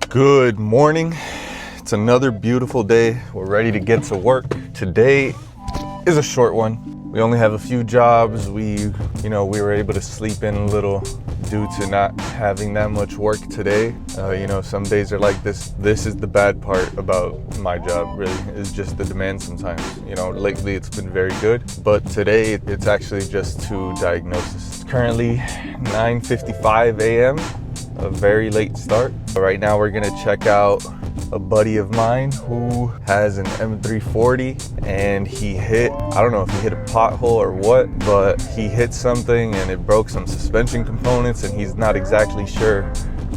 Good morning. It's another beautiful day. We're ready to get to work. Today is a short one. We only have a few jobs. We were able to sleep in a little due to not having that much work today. Some days are like this. This is the bad part about my job, really, is just the demand sometimes. Lately it's been very good, but today it's actually just to diagnosis. It's currently 9:55 a.m., a very late start. Right now we're gonna check out a buddy of mine who has an M340, and I don't know if he hit a pothole or what, but he hit something and it broke some suspension components, and he's not exactly sure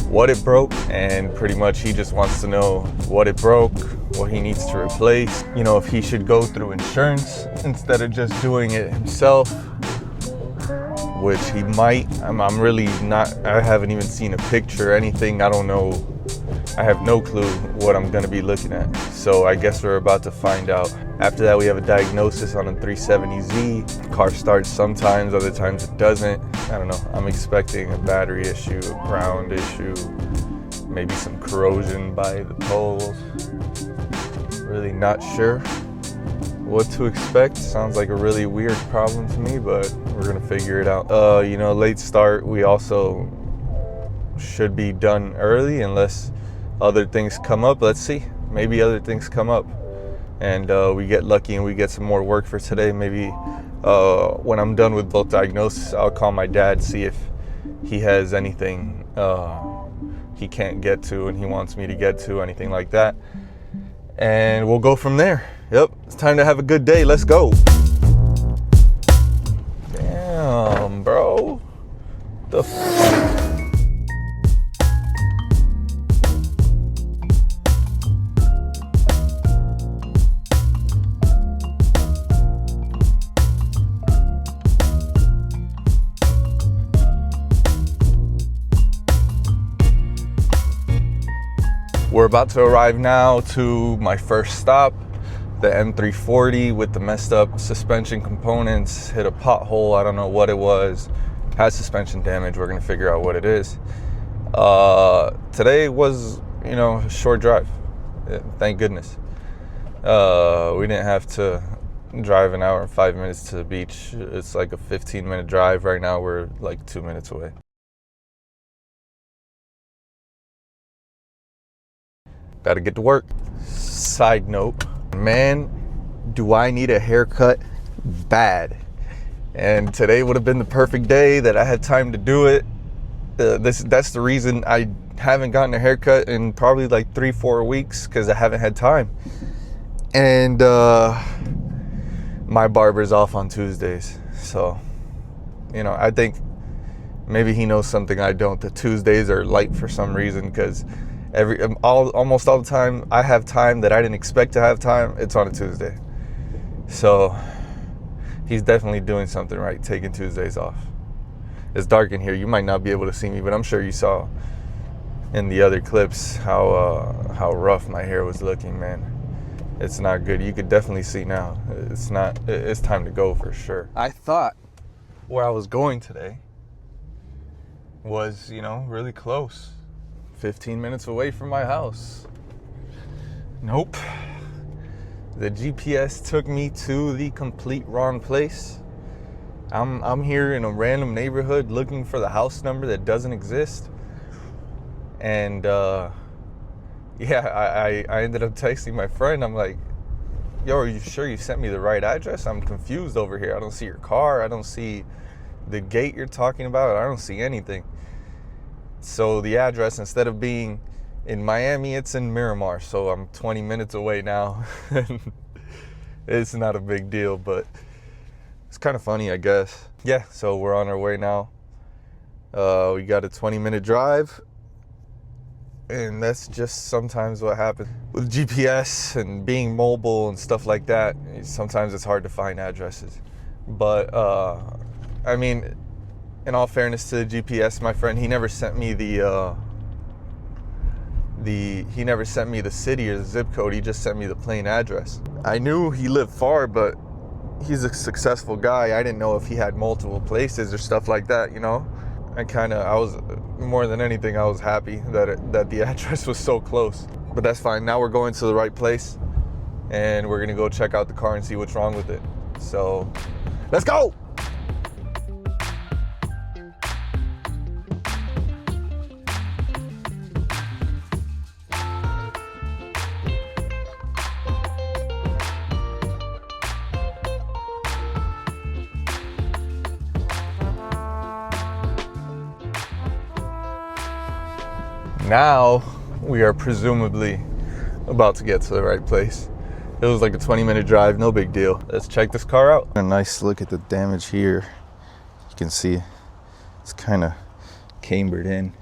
what it broke, and pretty much he just wants to know what it broke, what he needs to replace, if he should go through insurance instead of just doing it himself, which he might. I'm really not, I haven't even seen a picture or anything. I don't know. I have no clue what I'm gonna be looking at. So I guess we're about to find out. After that, we have a diagnosis on a 370Z. Car starts sometimes, other times it doesn't. I don't know. I'm expecting a battery issue, a ground issue, maybe some corrosion by the poles. Really not sure what to expect. Sounds like a really weird problem to me, but we're gonna figure it out. Late start. We also should be done early unless other things come up. Let's see. Maybe other things come up and we get lucky and we get some more work for today. Maybe when I'm done with both diagnoses, I'll call my dad, see if he has anything he can't get to and he wants me to get to, anything like that. And we'll go from there. Yep, it's time to have a good day. Let's go. Damn, bro. We're about to arrive now to my first stop, the M340 with the messed up suspension components. Hit a pothole, I don't know what it was. Has suspension damage, we're gonna figure out what it is. Today was, a short drive, thank goodness. We didn't have to drive an hour and 5 minutes to the beach. It's like a 15-minute drive. Right now we're like 2 minutes away. Gotta get to work. Side note, man, do I need a haircut bad. And today would have been the perfect day that I had time to do it. That's the reason I haven't gotten a haircut in probably like 3-4 weeks, because I haven't had time. And my barber's off on Tuesdays. So, I think maybe he knows something I don't. The Tuesdays are light for some reason, because almost all the time I have time that I didn't expect to have time, it's on a Tuesday. So he's definitely doing something right, taking Tuesdays off. It's dark in here. You might not be able to see me, but I'm sure you saw in the other clips how rough my hair was looking, man. It's not good. You could definitely see now. It's time to go for sure. I thought where I was going today was, really close. 15 minutes away from my house. Nope. The GPS took me to the complete wrong place. I'm here in a random neighborhood looking for the house number that doesn't exist. And I ended up texting my friend. I'm like, yo, are you sure you sent me the right address? I'm confused over here. I don't see your car. I don't see the gate you're talking about. I don't see anything. So the address, instead of being in Miami, it's in Miramar. So I'm 20 minutes away now. It's not a big deal, but it's kind of funny, I guess. Yeah, so we're on our way now. We got a 20-minute drive. And that's just sometimes what happens with GPS and being mobile and stuff like that. Sometimes it's hard to find addresses. But, in all fairness to the GPS, my friend, he never sent me the city or the zip code. He just sent me the plain address. I knew he lived far, but he's a successful guy. I didn't know if he had multiple places or stuff like that, I was, more than anything, I was happy that the address was so close. But that's fine. Now we're going to the right place, and we're gonna go check out the car and see what's wrong with it. So, let's go! Now we are presumably about to get to the right place. It was like a 20-minute drive, no big deal. Let's check this car out. A nice look at the damage here. You can see it's kind of cambered in.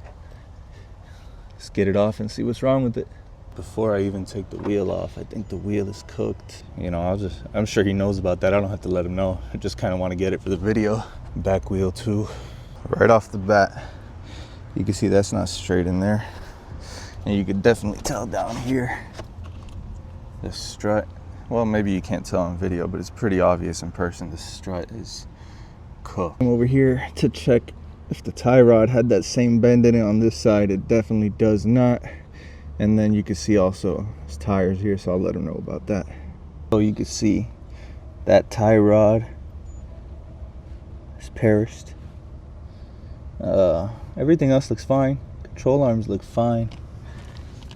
Let's get it off and see what's wrong with it. Before I even take the wheel off, I think the wheel is cooked. You know, I'm sure he knows about that. I don't have to let him know. I just kind of want to get it for the video. Back wheel too. Right off the bat, you can see that's not straight in there. And you could definitely tell down here, the strut, well, maybe you can't tell on video, but it's pretty obvious in person. The strut is cooked. I'm over here to check if the tie rod had that same bend in it on this side. It definitely does not. And then you can see also his tires here, so I'll let him know about that. So you can see that tie rod is perished. Everything else looks fine. Control arms look fine.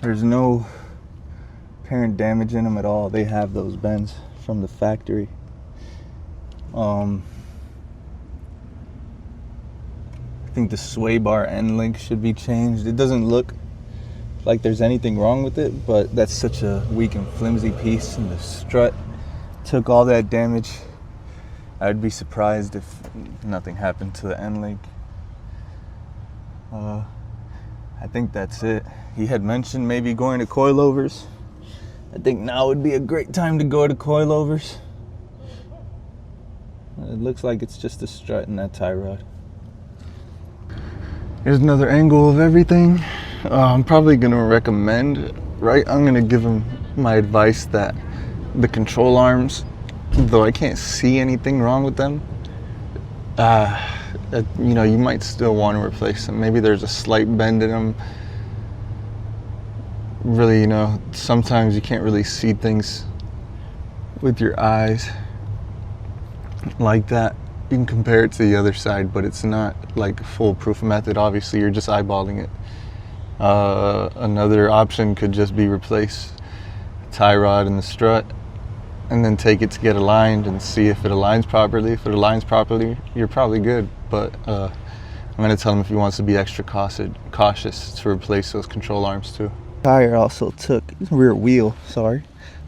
There's no apparent damage in them at all. They have those bends from the factory. I think the sway bar end link should be changed. It doesn't look like there's anything wrong with it, but that's such a weak and flimsy piece, and the strut took all that damage. I'd be surprised if nothing happened to the end link. I think that's it. He had mentioned maybe going to coilovers. I think now would be a great time to go to coilovers. It looks like it's just a strut and that tie rod. Here's another angle of everything. I'm probably gonna recommend, right? I'm gonna give him my advice that the control arms, though I can't see anything wrong with them, you know, you might still want to replace them. Maybe there's a slight bend in them. Really, you know, sometimes you can't really see things with your eyes like that. You can compare it to the other side, but it's not like a foolproof method. Obviously, you're just eyeballing it. Another option could just be replace the tie rod and the strut, and then take it to get aligned and see if it aligns properly. If it aligns properly, you're probably good. But I'm gonna tell him if he wants to be extra cautious to replace those control arms too. Tire also took, rear wheel, sorry,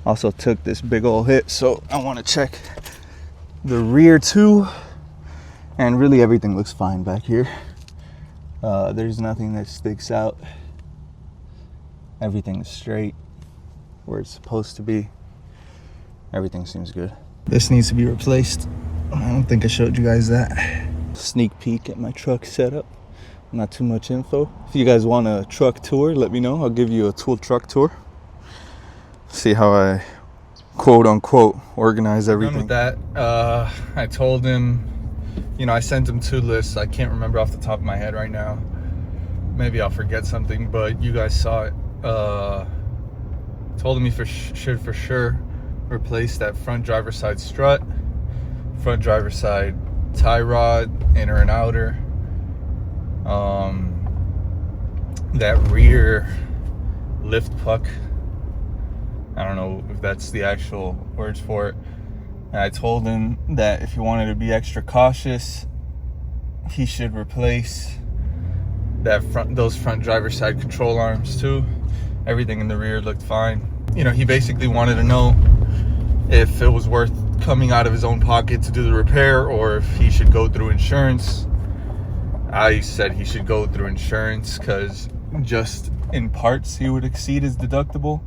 also took this big old hit. So I wanna check the rear too. And really everything looks fine back here. There's nothing that sticks out. Everything is straight where it's supposed to be. Everything seems good. This needs to be replaced. I don't think I showed you guys that. Sneak peek at my truck setup. Not too much info. If you guys want a truck tour, let me know. I'll give you a tool truck tour. See how I quote unquote organize everything. Done with that, I told him, you know, I sent him 2 lists. I can't remember off the top of my head right now. Maybe I'll forget something, but you guys saw it. Told him he should for sure replace that front driver's side strut, front driver's side tie rod, inner and outer. That rear lift puck, I don't know if that's the actual words for it. And I told him that if he wanted to be extra cautious, he should replace those front driver's side control arms too. Everything in the rear looked fine. You know, he basically wanted to know if it was worth coming out of his own pocket to do the repair or if he should go through insurance. I said he should go through insurance because just in parts he would exceed his deductible.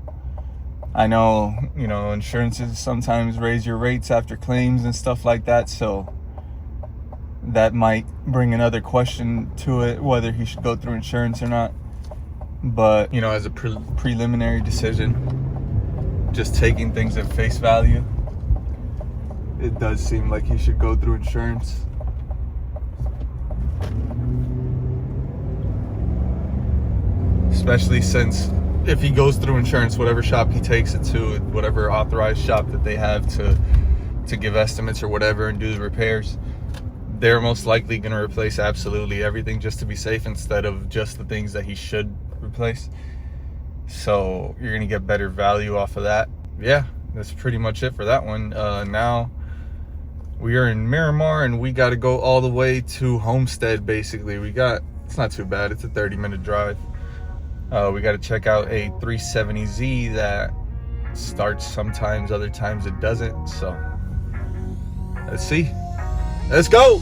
I know, you know, insurances sometimes raise your rates after claims and stuff like that, so that might bring another question to it, whether he should go through insurance or not. But, you know, as a preliminary decision, just taking things at face value, it does seem like he should go through insurance. especially since if he goes through insurance, whatever shop he takes it to, whatever authorized shop that they have to give estimates or whatever and do the repairs, they're most likely going to replace absolutely everything just to be safe instead of just the things that he should replace. So you're going to get better value off of that. Yeah, that's pretty much it for that one. Now we are in Miramar and we got to go all the way to Homestead. Basically, it's not too bad, it's a 30-minute drive. We got to check out a 370Z that starts sometimes, other times it doesn't. So let's see. Let's go.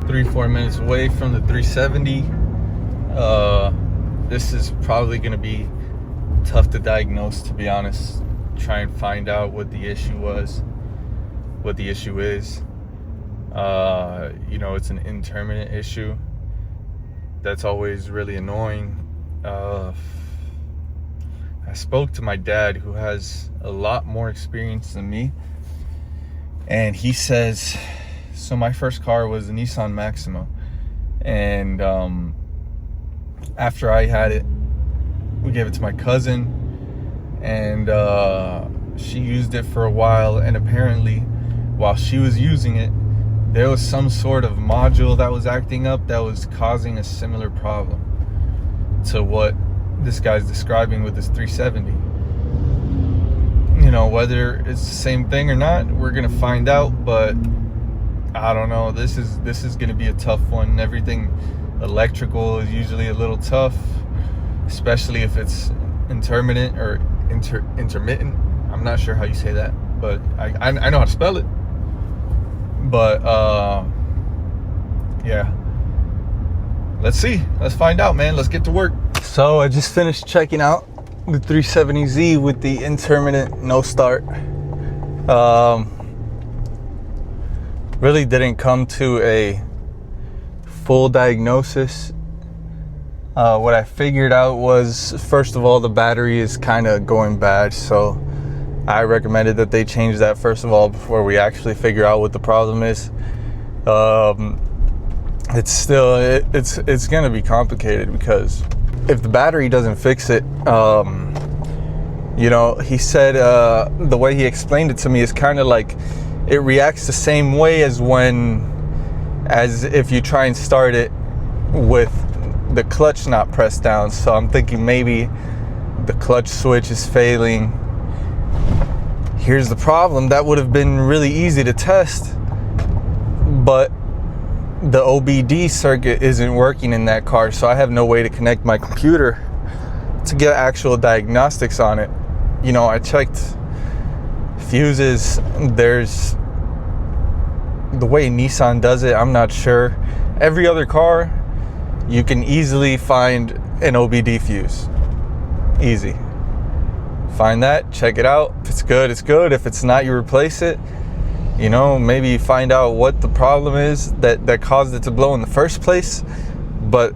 Three, 4 minutes away from the 370. This is probably going to be tough to diagnose, to be honest. Try and find out what the issue was, what the issue is. You know, it's an intermittent issue. That's always really annoying. I spoke to my dad, who has a lot more experience than me, and he says, so my first car was a Nissan Maxima, and after I had it, we gave it to my cousin, and she used it for a while, and apparently while she was using it, there was some sort of module that was acting up that was causing a similar problem to what this guy's describing with this 370. You know, whether it's the same thing or not, we're gonna find out, but I don't know. This is going to be a tough one. Everything electrical is usually a little tough, especially if it's intermittent or intermittent. I'm not sure how you say that, but I know how to spell it. But yeah, let's see. Let's find out, man. Let's get to work. So I just finished checking out the 370Z with the intermittent no start. Really didn't come to a full diagnosis. What I figured out was, first of all, the battery is kind of going bad, so I recommended that they change that first of all before we actually figure out what the problem is. It's still it's gonna be complicated, because if the battery doesn't fix it, you know, he said the way he explained it to me is kind of like it reacts the same way as if you try and start it with the clutch not pressed down. So I'm thinking maybe the clutch switch is failing. Here's the problem. That would have been really easy to test, but the OBD circuit isn't working in that car, so I have no way to connect my computer to get actual diagnostics on it. You know, I checked fuses. There's the way Nissan does it, I'm not sure. Every other car, you can easily find an OBD fuse. Easy. Find that, check it out. If it's good, it's good. If it's not, you replace it. You know, maybe you find out what the problem is that caused it to blow in the first place. But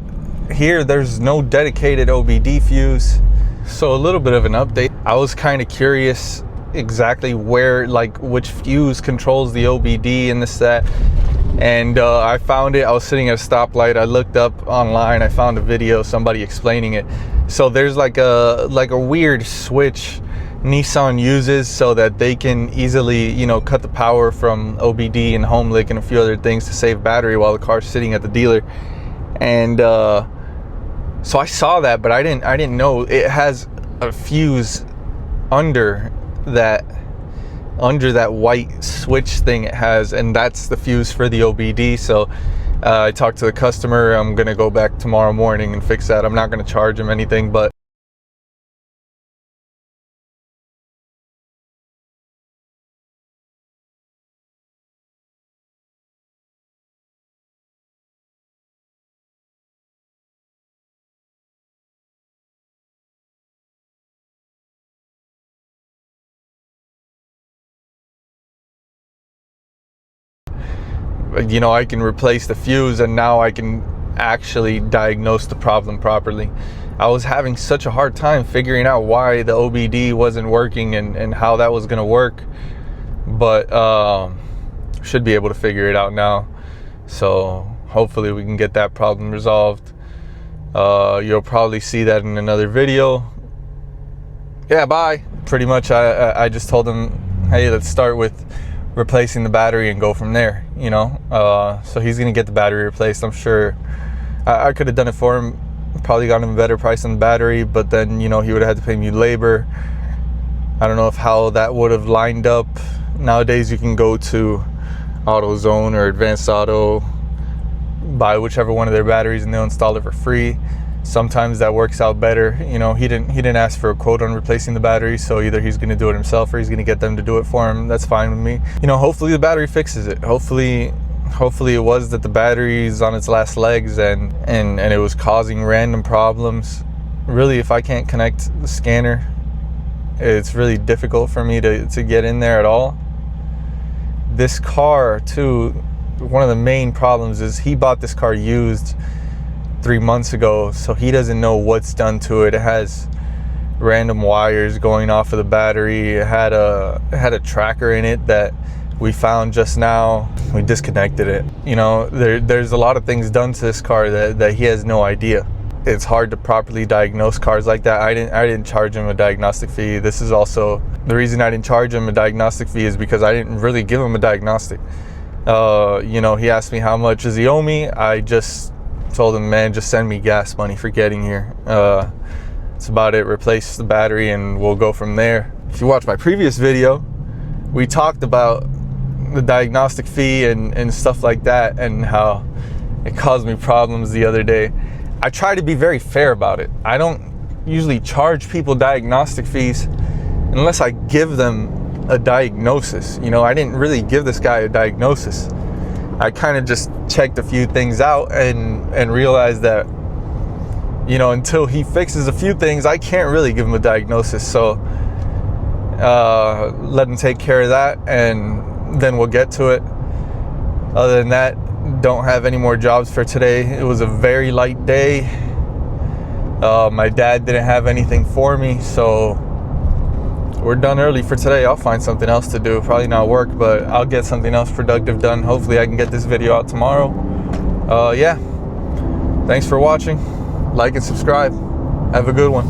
here, there's no dedicated OBD fuse. So a little bit of an update. I was kind of curious exactly where, like, which fuse controls the OBD and this, that. And I found it. I was sitting at a stoplight. I looked up online. I found a video, somebody explaining it. So there's like a weird switch Nissan uses so that they can easily, you know, cut the power from OBD and Homelink and a few other things to save battery while the car's sitting at the dealer. And so I saw that, but I didn't know it has a fuse under that white switch thing it has, and that's the fuse for the OBD. So I talked to the customer. I'm gonna go back tomorrow morning and fix that. I'm not gonna charge him anything, but you know, I can replace the fuse, and now I can actually diagnose the problem properly. I was having such a hard time figuring out why the OBD wasn't working and how that was gonna work, but should be able to figure it out now. So hopefully we can get that problem resolved. You'll probably see that in another video. Yeah, bye. Pretty much I just told him, hey, let's start with replacing the battery and go from there, you know. So he's gonna get the battery replaced. I'm sure I could have done it for him, probably got him a better price on the battery, but then, you know, he would have had to pay me labor. I don't know if how that would have lined up. Nowadays you can go to AutoZone or Advanced Auto, buy whichever one of their batteries, and they'll install it for free. Sometimes that works out better. You know, he didn't ask for a quote on replacing the battery, so either he's going to do it himself or he's going to get them to do it for him. That's fine with me. You know, hopefully the battery fixes it. Hopefully it was that the battery's on its last legs and it was causing random problems. Really, if I can't connect the scanner, it's really difficult for me to get in there at all. This car too, one of the main problems is he bought this car used 3 months ago, so he doesn't know what's done to it. It has random wires going off of the battery. It had a tracker in it that we found just now. We disconnected it. You know, there's a lot of things done to this car that he has no idea. It's hard to properly diagnose cars like that. I didn't charge him a diagnostic fee. This is also the reason I didn't charge him a diagnostic fee, is because I didn't really give him a diagnostic. You know, he asked me how much does he owe me. I just told him, man, just send me gas money for getting here. That's about it. Replace the battery and we'll go from there. If you watch my previous video, we talked about the diagnostic fee and stuff like that, and how it caused me problems the other day. I try to be very fair about it. I don't usually charge people diagnostic fees unless I give them a diagnosis. You know, I didn't really give this guy a diagnosis. I kind of just checked a few things out and realized that, you know, until he fixes a few things, I can't really give him a diagnosis. So let him take care of that, and then we'll get to it. Other than that, don't have any more jobs for today. It was a very light day. My dad didn't have anything for me, so we're done early for today. I'll find something else to do. Probably not work, but I'll get something else productive done. Hopefully I can get this video out tomorrow. Yeah, thanks for watching. Like and subscribe. Have a good one.